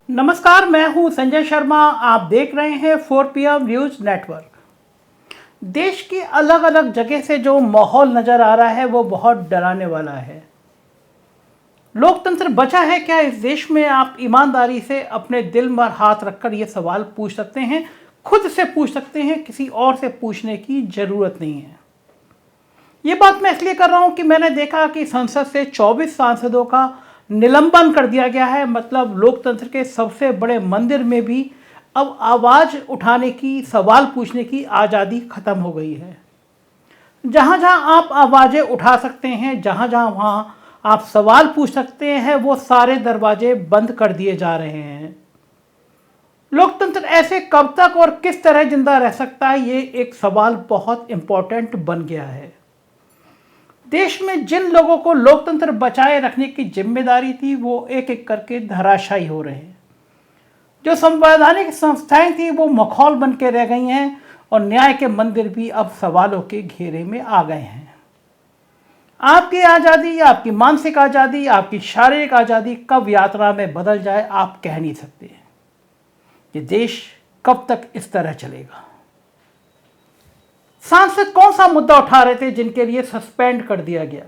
नमस्कार, मैं हूं संजय शर्मा। आप देख रहे हैं 4PM न्यूज नेटवर्क। देश की अलग अलग जगह से जो माहौल नज़र आ रहा है वो बहुत डराने वाला है। लोकतंत्र बचा है क्या इस देश में? आप ईमानदारी से अपने दिल पर हाथ रखकर ये सवाल पूछ सकते हैं, खुद से पूछ सकते हैं, किसी और से पूछने की ज़रूरत नहीं है। ये बात मैं इसलिए कर रहा हूँ कि मैंने देखा कि संसद से 24 सांसदों का निलंबन कर दिया गया है। मतलब लोकतंत्र के सबसे बड़े मंदिर में भी अब आवाज़ उठाने की, सवाल पूछने की आज़ादी ख़त्म हो गई है। जहाँ जहाँ आप आवाज़ें उठा सकते हैं, जहाँ जहाँ वहाँ आप सवाल पूछ सकते हैं, वो सारे दरवाजे बंद कर दिए जा रहे हैं। लोकतंत्र ऐसे कब तक और किस तरह जिंदा रह सकता है, ये एक सवाल बहुत इम्पोर्टेंट बन गया है। देश में जिन लोगों को लोकतंत्र बचाए रखने की जिम्मेदारी थी वो एक एक करके धराशायी हो रहे हैं। जो संवैधानिक संस्थाएं थी वो मखौल बन के रह गई हैं और न्याय के मंदिर भी अब सवालों के घेरे में आ गए हैं। आपकी आज़ादी, आपकी मानसिक आज़ादी, आपकी शारीरिक आज़ादी कब यात्रा में बदल जाए आप कह नहीं सकते। ये देश कब तक इस तरह चलेगा? सांसद कौन सा मुद्दा उठा रहे थे जिनके लिए सस्पेंड कर दिया गया?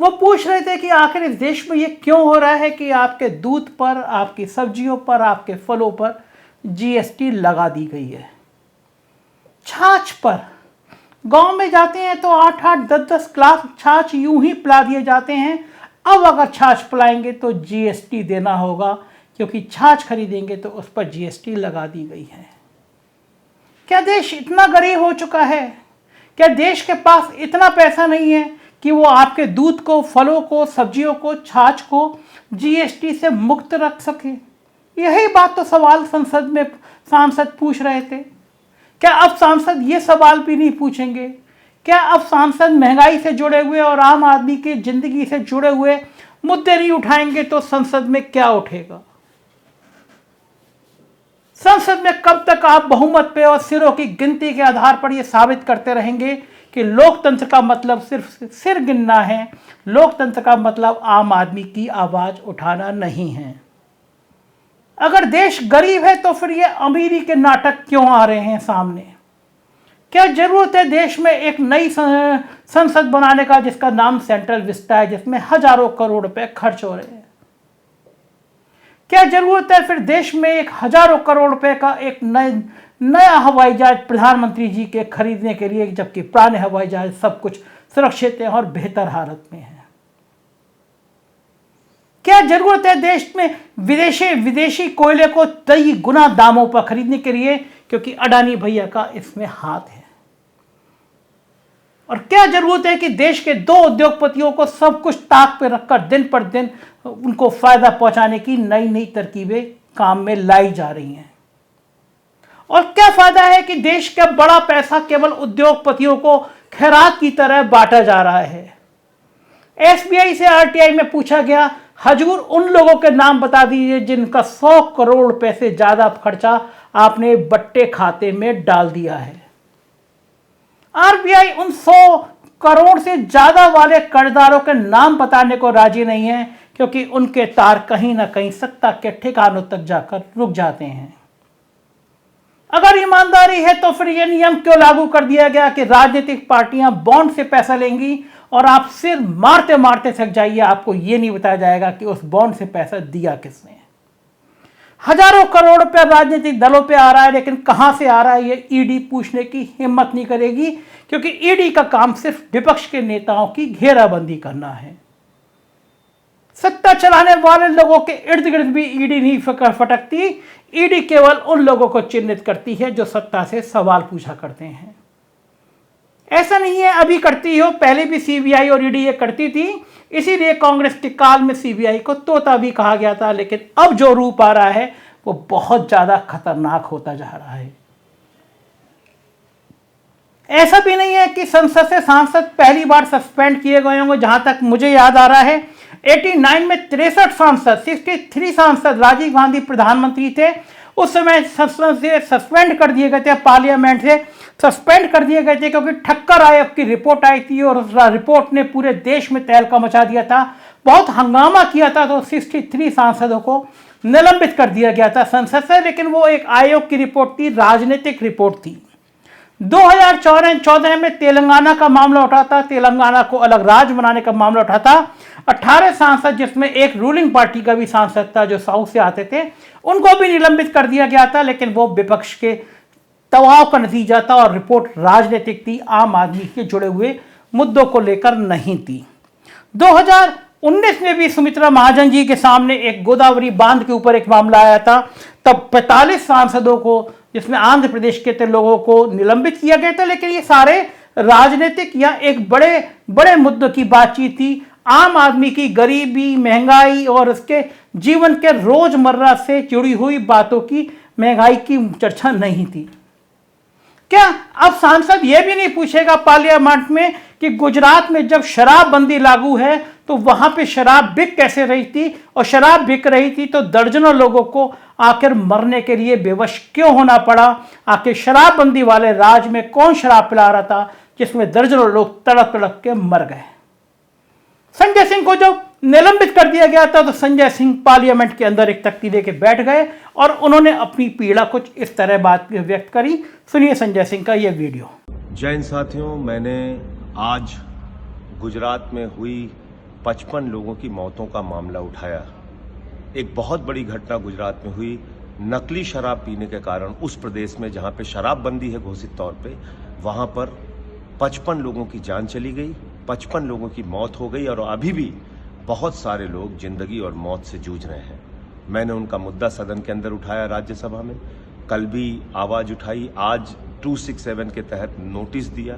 वो पूछ रहे थे कि आखिर इस देश में ये क्यों हो रहा है कि आपके दूध पर, आपकी सब्जियों पर, आपके फलों पर जीएसटी लगा दी गई है। छाछ पर गांव में जाते हैं तो 8-8, 10-10 ग्लास छाछ यूं ही पिला दिए जाते हैं। अब अगर छाछ पिलाएंगे तो जीएसटी देना होगा, क्योंकि छाछ खरीदेंगे तो उस पर जीएसटी लगा दी गई है। क्या देश इतना गरीब हो चुका है? क्या देश के पास इतना पैसा नहीं है कि वो आपके दूध को, फलों को, सब्जियों को, छाछ को जीएसटी से मुक्त रख सके? यही बात तो सवाल संसद में सांसद पूछ रहे थे। क्या अब सांसद ये सवाल भी नहीं पूछेंगे? क्या अब सांसद महंगाई से जुड़े हुए और आम आदमी की जिंदगी से जुड़े हुए मुद्दे नहीं उठाएंगे तो संसद में क्या उठेगा? संसद में कब तक आप बहुमत पे और सिरों की गिनती के आधार पर यह साबित करते रहेंगे कि लोकतंत्र का मतलब सिर्फ सिर गिनना है? लोकतंत्र का मतलब आम आदमी की आवाज उठाना नहीं है। अगर देश गरीब है तो फिर ये अमीरी के नाटक क्यों आ रहे हैं सामने? क्या जरूरत है देश में एक नई संसद बनाने का जिसका नाम सेंट्रल विस्टा है, जिसमें हजारों करोड़ रुपए खर्च हो रहे हैं? क्या जरूरत है फिर देश में एक हजारों करोड़ रुपए का एक नया हवाई जहाज प्रधानमंत्री जी के खरीदने के लिए, जबकि पुराने हवाई जहाज सब कुछ सुरक्षित है और बेहतर हालत में है? क्या जरूरत है देश में विदेशी कोयले को कई गुना दामों पर खरीदने के लिए, क्योंकि अडानी भैया का इसमें हाथ है? और क्या जरूरत है कि देश के 2 उद्योगपतियों को सब कुछ ताक पे रखकर दिन पर दिन उनको फायदा पहुंचाने की नई नई तरकीबें काम में लाई जा रही हैं? और क्या फायदा है कि देश का बड़ा पैसा केवल उद्योगपतियों को खैरात की तरह बांटा जा रहा है? एसबीआई से आरटीआई में पूछा गया, हजूर उन लोगों के नाम बता दीजिए जिनका 100 करोड़ रुपए से ज्यादा खर्चा आपने बट्टे खाते में डाल दिया है। आरबीआई उन 100 करोड़ से ज्यादा वाले कर्जदारों के नाम बताने को राजी नहीं है, क्योंकि उनके तार कहीं ना कहीं सत्ता के ठिकानों तक जाकर रुक जाते हैं। अगर ईमानदारी है तो फिर यह नियम क्यों लागू कर दिया गया कि राजनीतिक पार्टियां बॉन्ड से पैसा लेंगी और आप सिर मारते मारते थक जाइए, आपको यह नहीं बताया जाएगा कि उस बॉन्ड से पैसा दिया किसने? हजारों करोड़ रुपए राजनीतिक दलों पे आ रहा है, लेकिन कहां से आ रहा है ये ईडी पूछने की हिम्मत नहीं करेगी, क्योंकि ईडी का काम सिर्फ विपक्ष के नेताओं की घेराबंदी करना है। सत्ता चलाने वाले लोगों के इर्द गिर्द भी ईडी नहीं फटकती। ईडी केवल उन लोगों को चिन्हित करती है जो सत्ता से सवाल पूछा करते हैं। ऐसा नहीं है अभी करती हो, पहले भी सीबीआई और ईडी ये करती थी, इसीलिए कांग्रेस के काल में सीबीआई को तोता भी कहा गया था। लेकिन अब जो रूप आ रहा है वो बहुत ज्यादा खतरनाक होता जा रहा है। ऐसा भी नहीं है कि संसद से सांसद पहली बार सस्पेंड किए गए होंगे। जहां तक मुझे याद आ रहा है 89 में 63 सांसद, 63 सांसद, राजीव गांधी प्रधानमंत्री थे उस समय, संसद से सस्पेंड कर दिए गए थे पार्लियामेंट से। सस्पेंड कर दिए गए थे, क्योंकि ठक्कर आयोग की रिपोर्ट आई थी और उस रिपोर्ट ने पूरे देश में तहलका मचा दिया था, बहुत हंगामा किया था। तो 63 सांसदों को निलंबित कर दिया गया था संसद से। लेकिन वो एक आयोग की रिपोर्ट थी, राजनीतिक रिपोर्ट थी। 2014 में तेलंगाना का मामला उठा था, तेलंगाना को अलग राज्य बनाने का मामला उठा था। 18 सांसद, जिसमें एक रूलिंग पार्टी का भी सांसद था जो साउथ से आते थे, उनको भी निलंबित कर दिया गया था। लेकिन वो विपक्ष के दबाव का नतीजा था और रिपोर्ट राजनीतिक थी, आम आदमी के जुड़े हुए मुद्दों को लेकर नहीं थी। 2019 में भी सुमित्रा महाजन जी के सामने एक गोदावरी बांध के ऊपर एक मामला आया था। तब 45 सांसदों को, जिसमें आंध्र प्रदेश के लोगों को निलंबित किया गया था। लेकिन ये सारे राजनीतिक या एक बड़े बड़े मुद्दों की बातचीत थी। आम आदमी की गरीबी, महंगाई और उसके जीवन के रोजमर्रा से जुड़ी हुई बातों की, महंगाई की चर्चा नहीं थी। क्या अब सांसद ये भी नहीं पूछेगा पार्लियामेंट में कि गुजरात में जब शराबबंदी लागू है तो वहां पे शराब बिक कैसे रही थी, और शराब बिक रही थी तो दर्जनों लोगों को आखिर मरने के लिए बेवश क्यों होना पड़ा? आखिर शराबबंदी वाले राज्य में कौन शराब पिला रहा था जिसमें दर्जनों लोग तड़प तड़प के मर गए? संजय सिंह को जब निलंबित कर दिया गया था तो संजय सिंह पार्लियामेंट के अंदर एक तख्ती लेके बैठ गए और उन्होंने अपनी पीड़ा कुछ इस तरह बात व्यक्त करी। सुनिए संजय सिंह का यह वीडियो। जय हिंद साथियों, मैंने आज गुजरात में हुई 55 लोगों की मौतों का मामला उठाया। एक बहुत बड़ी घटना गुजरात में हुई। नकली शराब पीने के कारण उस प्रदेश में जहां पे शराबबंदी है घोषित तौर पे, वहां पर 55 लोगों की जान चली गई, 55 लोगों की मौत हो गई और अभी भी बहुत सारे लोग जिंदगी और मौत से जूझ रहे हैं। मैंने उनका मुद्दा सदन के अंदर उठाया, राज्यसभा में कल भी आवाज उठाई, आज 267 के तहत नोटिस दिया।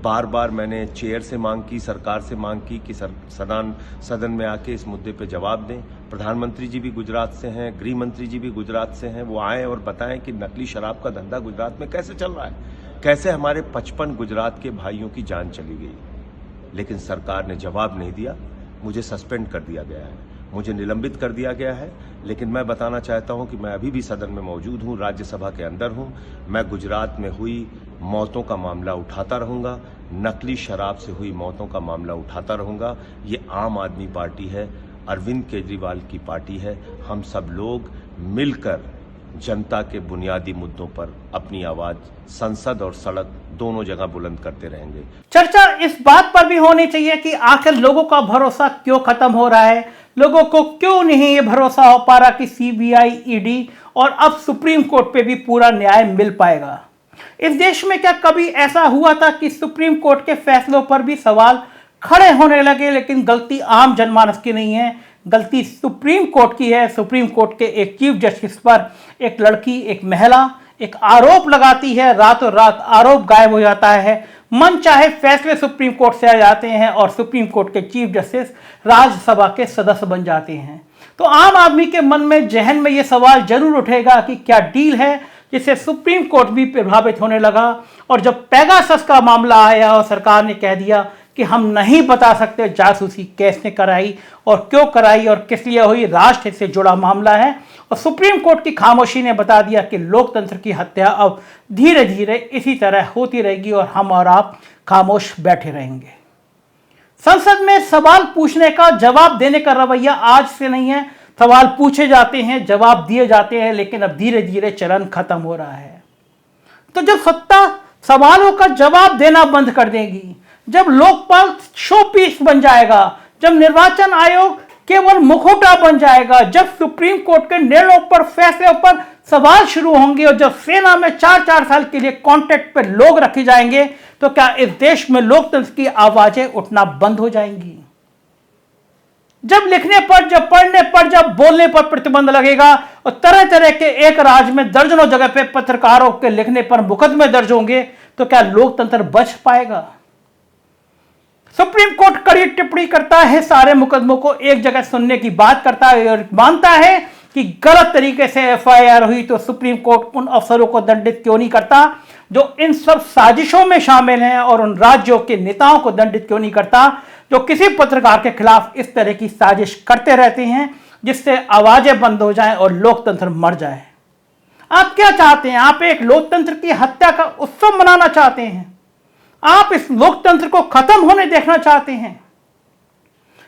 बार बार मैंने चेयर से मांग की, सरकार से मांग की कि सदन में आके इस मुद्दे पे जवाब दें। प्रधानमंत्री जी भी गुजरात से हैं, गृह मंत्री जी भी गुजरात से हैं, वो आए और बताएं कि नकली शराब का धंधा गुजरात में कैसे चल रहा है, कैसे हमारे 55 गुजरात के भाइयों की जान चली गई। लेकिन सरकार ने जवाब नहीं दिया। मुझे सस्पेंड कर दिया गया है, मुझे निलंबित कर दिया गया है। लेकिन मैं बताना चाहता हूं कि मैं अभी भी सदन में मौजूद हूं, राज्यसभा के अंदर हूं। मैं गुजरात में हुई मौतों का मामला उठाता रहूंगा, नकली शराब से हुई मौतों का मामला उठाता रहूंगा। ये आम आदमी पार्टी है, अरविंद केजरीवाल की पार्टी है। हम सब लोग मिलकर जनता के बुनियादी मुद्दों पर अपनी आवाज संसद और सड़क दोनों जगह बुलंद करते रहेंगे। चर्चा इस बात पर भी होनी चाहिए कि आखिर लोगों का भरोसा क्यों खत्म हो रहा है, लोगों को क्यों नहीं ये भरोसा हो पा रहा कि सीबीआई, ईडी और अब सुप्रीम कोर्ट पे भी पूरा न्याय मिल पाएगा। इस देश में क्या कभी ऐसा हुआ था कि सुप्रीम कोर्ट के फैसलों पर भी सवाल खड़े होने लगे? लेकिन गलती आम जनमानस की नहीं है, गलती सुप्रीम कोर्ट की है। सुप्रीम कोर्ट के एक चीफ जस्टिस पर एक लड़की, एक महिला एक आरोप लगाती है, रातों रात आरोप गायब हो जाता है, मन चाहे फैसले सुप्रीम कोर्ट से आ जाते हैं और सुप्रीम कोर्ट के चीफ जस्टिस राज्यसभा के सदस्य बन जाते हैं। तो आम आदमी के मन में, जहन में ये सवाल जरूर उठेगा कि क्या डील है जिससे सुप्रीम कोर्ट भी प्रभावित होने लगा। और जब पेगासस का मामला आया और सरकार ने कह दिया कि हम नहीं बता सकते जासूसी कैसे कराई और क्यों कराई और किस लिए हुई, राष्ट्र से जुड़ा मामला है, और सुप्रीम कोर्ट की खामोशी ने बता दिया कि लोकतंत्र की हत्या अब धीरे धीरे इसी तरह होती रहेगी और हम और आप खामोश बैठे रहेंगे। संसद में सवाल पूछने का, जवाब देने का रवैया आज से नहीं है। सवाल पूछे जाते हैं, जवाब दिए जाते हैं, लेकिन अब धीरे धीरे चलन खत्म हो रहा है। तो जब सत्ता सवालों का जवाब देना बंद कर देगी, जब लोकपाल शो पीस बन जाएगा, जब निर्वाचन आयोग केवल मुखौटा बन जाएगा, जब सुप्रीम कोर्ट के निर्णयों पर, फैसलों पर सवाल शुरू होंगे और जब सेना में 4-4 साल के लिए कॉन्ट्रैक्ट पर लोग रखे जाएंगे, तो क्या इस देश में लोकतंत्र की आवाजें उठना बंद हो जाएंगी? जब लिखने पर, जब पढ़ने पर, जब बोलने पर प्रतिबंध लगेगा और तरह तरह के एक राज्य में दर्जनों जगह पे पत्रकारों के लिखने पर मुकदमे दर्ज होंगे, तो क्या लोकतंत्र बच पाएगा? सुप्रीम कोर्ट कड़ी टिप्पणी करता है, सारे मुकदमों को एक जगह सुनने की बात करता है और मानता है कि गलत तरीके से एफआईआर हुई, तो सुप्रीम कोर्ट उन अफसरों को दंडित क्यों नहीं करता जो इन सब साजिशों में शामिल हैं, और उन राज्यों के नेताओं को दंडित क्यों नहीं करता जो किसी पत्रकार के खिलाफ इस तरह की साजिश करते रहते हैं जिससे आवाजें बंद हो जाएं और लोकतंत्र मर जाए। आप क्या चाहते हैं? आप एक लोकतंत्र की हत्या का उत्सव मनाना चाहते हैं? आप इस लोकतंत्र को खत्म होने देखना चाहते हैं?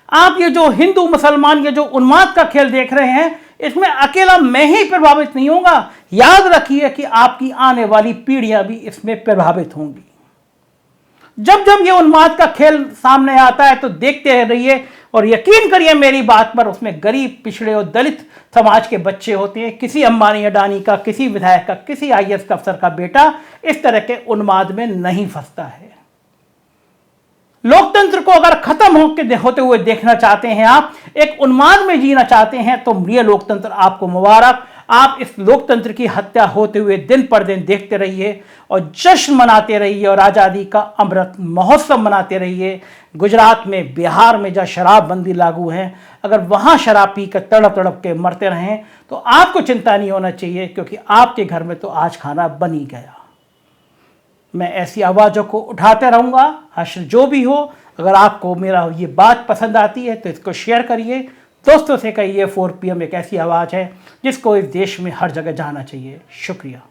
आप ये जो हिंदू मुसलमान ये जो उन्माद का खेल देख रहे हैं, इसमें अकेला मैं ही प्रभावित नहीं होगा, याद रखिए कि आपकी आने वाली पीढ़ियां भी इसमें प्रभावित होंगी। जब जब ये उन्माद का खेल सामने आता है तो देखते रहिए और यकीन करिए मेरी बात पर, उसमें गरीब, पिछड़े और दलित समाज के बच्चे होते हैं। किसी अंबानी अडानी का, किसी विधायक का, किसी आईएएस अफसर का बेटा इस तरह के उन्माद में नहीं फंसता है। लोकतंत्र को अगर खत्म होते हुए देखना चाहते हैं, आप एक उन्माद में जीना चाहते हैं, तो ये लोकतंत्र आपको मुबारक। आप इस लोकतंत्र की हत्या होते हुए दिन पर दिन देखते रहिए और जश्न मनाते रहिए और आज़ादी का अमृत महोत्सव मनाते रहिए। गुजरात में, बिहार में जहाँ शराबबंदी लागू है, अगर वहाँ शराब पी कर तड़प तड़प के मरते रहें तो आपको चिंता नहीं होना चाहिए, क्योंकि आपके घर में तो आज खाना बन ही गया। मैं ऐसी आवाज़ों को उठाते रहूँगा, हश्र जो भी हो। अगर आपको मेरा ये बात पसंद आती है तो इसको शेयर करिए, दोस्तों से कहिए 4 PM एक ऐसी आवाज़ है जिसको इस देश में हर जगह जाना चाहिए। शुक्रिया।